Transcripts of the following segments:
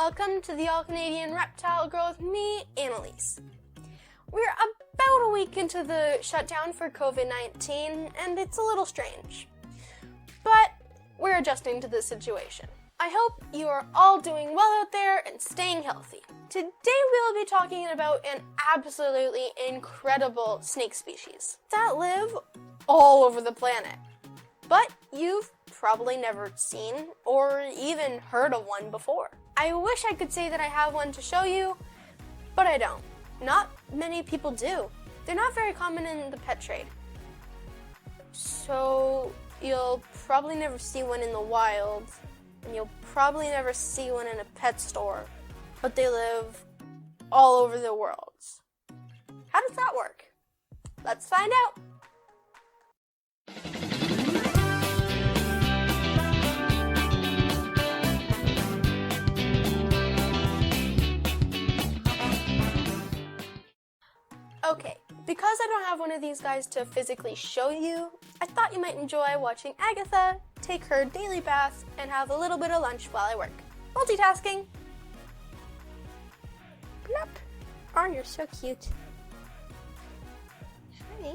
Welcome to the All Canadian Reptile Girl with me, Annalise. We're about a week into the shutdown for COVID-19, and it's a little strange. But we're adjusting to the situation. I hope you are all doing well out there and staying healthy. Today we'll be talking about an absolutely incredible snake species that live all over the planet. But you've probably never seen or even heard of one before. I wish I could say that I have one to show you, but I don't. Not many people do. They're not very common in the pet trade. So you'll probably never see one in the wild, and you'll probably never see one in a pet store, but they live all over the world. How does that work? Let's find out. Okay, because I don't have one of these guys to physically show you, I thought you might enjoy watching Agatha take her daily bath and have a little bit of lunch while I work. Multitasking! Plop! Oh, you're so cute. Hi.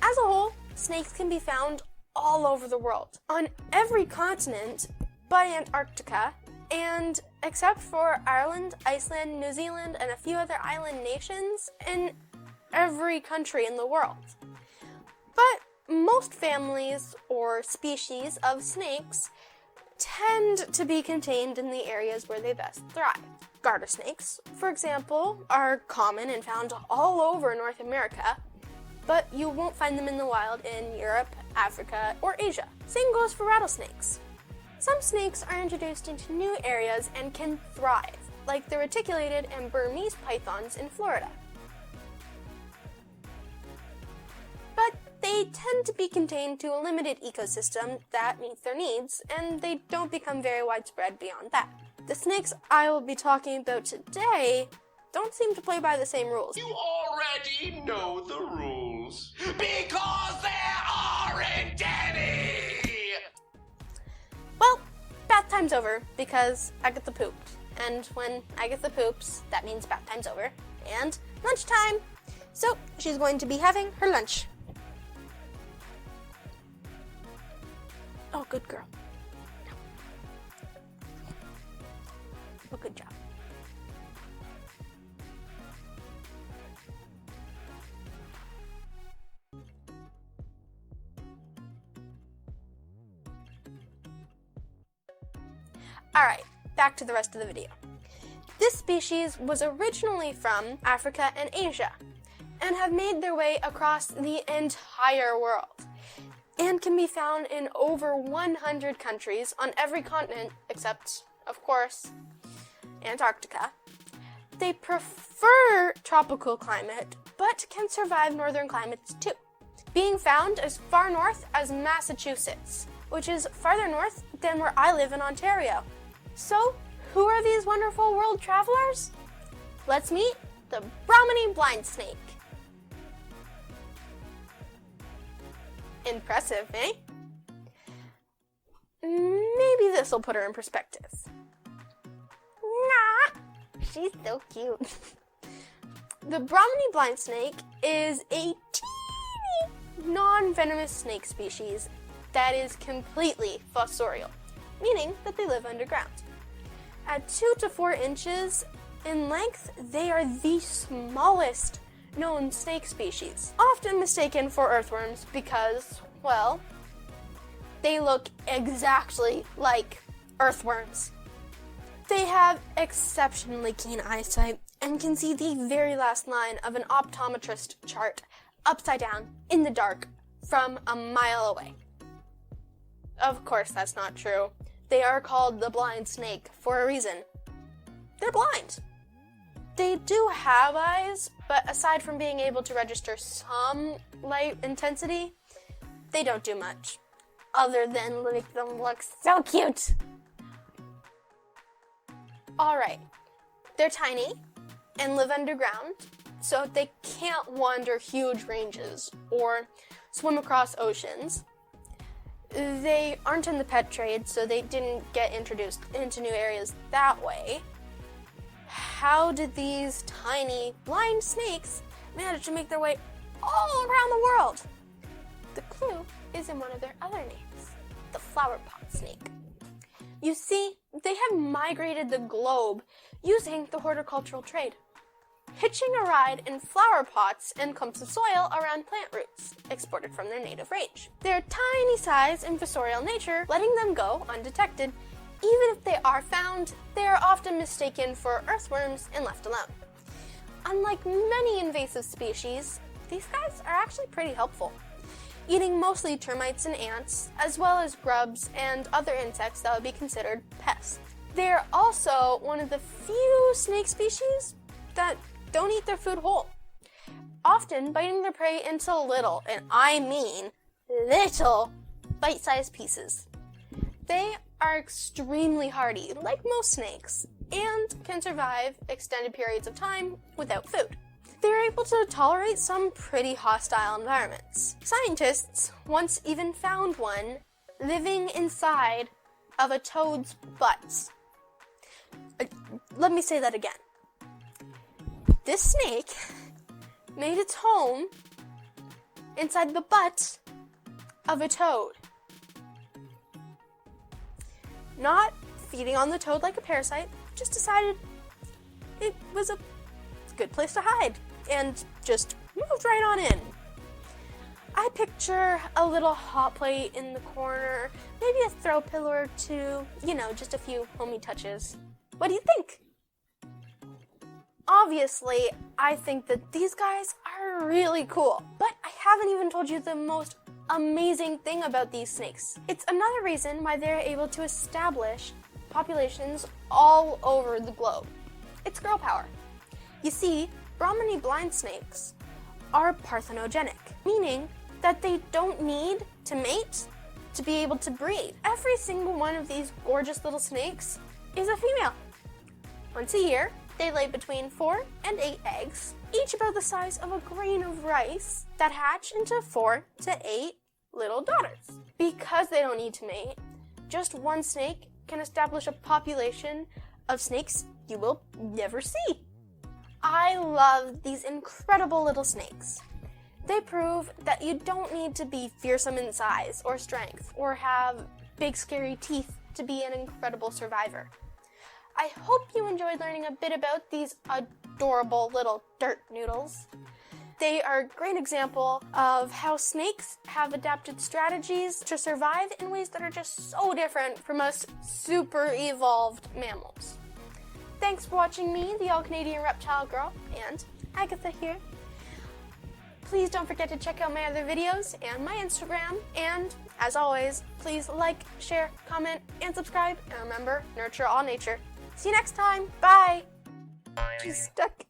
As a whole, snakes can be found all over the world, on every continent but Antarctica, and except for Ireland, Iceland, New Zealand, and a few other island nations, in every country in the world. But most families or species of snakes tend to be contained in the areas where they best thrive. Garter snakes, for example, are common and found all over North America, but you won't find them in the wild in Europe, Africa, or Asia. Same goes for rattlesnakes. Some snakes are introduced into new areas and can thrive, like the reticulated and Burmese pythons in Florida. But they tend to be contained to a limited ecosystem that meets their needs, and they don't become very widespread beyond that. The snakes I will be talking about today don't seem to play by the same rules. You already know the rules, because there aren't any! Well, bath time's over, because Agatha pooped. And when Agatha poops, that means bath time's over. And lunchtime! So, she's going to be having her lunch. Oh, good girl. Oh, good job. Alright, back to the rest of the video. This species was originally from Africa and Asia, and have made their way across the entire world, and can be found in over 100 countries on every continent except, of course, Antarctica. They prefer tropical climate, but can survive northern climates too, being found as far north as Massachusetts, which is farther north than where I live in Ontario. So, who are these wonderful world travelers? Let's meet the Brahminy Blind Snake. Impressive, eh? Maybe this will put her in perspective. Nah, she's so cute. The Brahminy Blind Snake is a teeny, non-venomous snake species that is completely fossorial, meaning that they live underground. At 2 to 4 inches in length, they are the smallest known snake species, often mistaken for earthworms because, well, they look exactly like earthworms. They have exceptionally keen eyesight and can see the very last line of an optometrist chart upside down in the dark from a mile away. Of course, that's not true. They are called the blind snake for a reason. They're blind. They do have eyes, but aside from being able to register some light intensity, they don't do much, other than make them look so cute. Alright, they're tiny and live underground, so they can't wander huge ranges or swim across oceans. They aren't in the pet trade, so they didn't get introduced into new areas that way. How did these tiny blind snakes manage to make their way all around the world? The clue is in one of their other names, the flowerpot snake. You see, they have migrated the globe using the horticultural trade, hitching a ride in flower pots and clumps of soil around plant roots, exported from their native range. Their tiny size and fossorial nature letting them go undetected. Even if they are found, they are often mistaken for earthworms and left alone. Unlike many invasive species, these guys are actually pretty helpful, eating mostly termites and ants, as well as grubs and other insects that would be considered pests. They're also one of the few snake species that don't eat their food whole, often biting their prey into little, and I mean little, bite-sized pieces. They are extremely hardy, like most snakes, and can survive extended periods of time without food. They're able to tolerate some pretty hostile environments. Scientists once even found one living inside of a toad's butt. Let me say that again. This snake made its home inside the butt of a toad. Not feeding on the toad like a parasite, just decided it was a good place to hide and just moved right on in. I picture a little hot plate in the corner, maybe a throw pillow or two, just a few homey touches. What do you think? Obviously, I think that these guys are really cool, but I haven't even told you the most amazing thing about these snakes. It's another reason why they're able to establish populations all over the globe. It's girl power. You see, Brahminy blind snakes are parthenogenic, meaning that they don't need to mate to be able to breed. Every single one of these gorgeous little snakes is a female. Once a year, they lay between 4 and 8 eggs, each about the size of a grain of rice, that hatch into 4 to 8 little daughters. Because they don't need to mate, just one snake can establish a population of snakes you will never see. I love these incredible little snakes. They prove that you don't need to be fearsome in size or strength or have big scary teeth to be an incredible survivor. I hope you enjoyed learning a bit about these adorable little dirt noodles. They are a great example of how snakes have adapted strategies to survive in ways that are just so different from us super evolved mammals. Thanks for watching me, the All Canadian Reptile Girl, and Agatha here. Please don't forget to check out my other videos and my Instagram, and as always, please like, share, comment, and subscribe, and remember, nurture all nature. See you next time. Bye. She's stuck.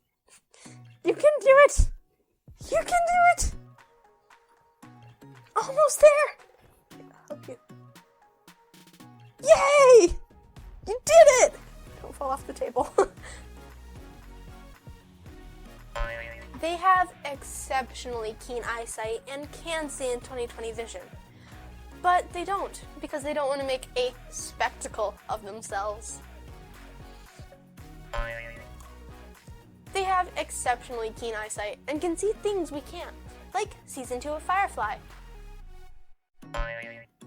You can do it. You can do it. Almost there. I'll help you. Yay! You did it. Don't fall off the table. They have exceptionally keen eyesight and can see in 20/20 vision. But they don't, because they don't want to make a spectacle of themselves. They have exceptionally keen eyesight and can see things we can't, like sees into a firefly.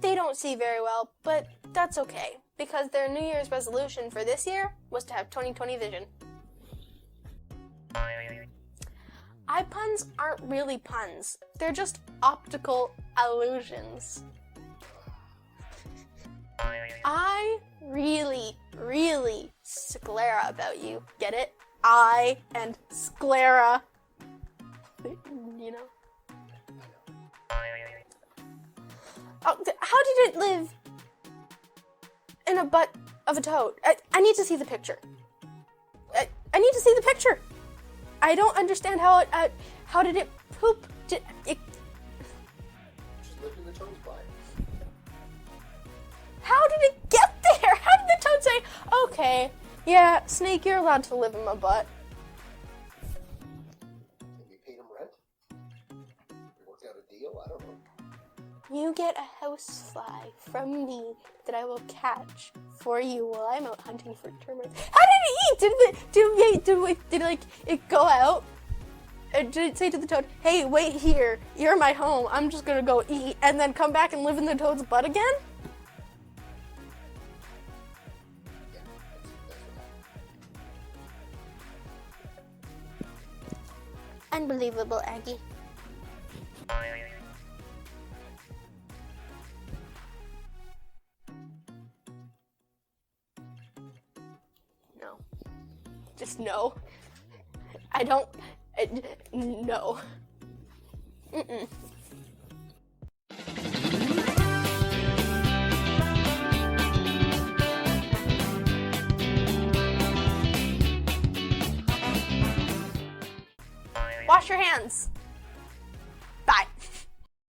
They don't see very well, but that's okay, because their New Year's resolution for this year was to have 20/20 vision. Eye puns aren't really puns, they're just optical illusions. I really sclera about you. Get it? I and sclera. You know? Oh, how did it live in a butt of a toad? I need to see the picture. I need to see the picture. I don't understand how it, how did it poop? Did it... Just lived in the toad's butt. How did it get there? How did the toad say, okay, yeah, snake, you're allowed to live in my butt? you get a housefly from me that I will catch for you while I'm out hunting for termites. How did it eat? Did it go out? Did it say to the toad, hey, wait here, you're my home, I'm just gonna go eat, and then come back and live in the toad's butt again? Yeah, that's what Unbelievable, Aggie. No. Just no. No. Mm-mm. Wash your hands.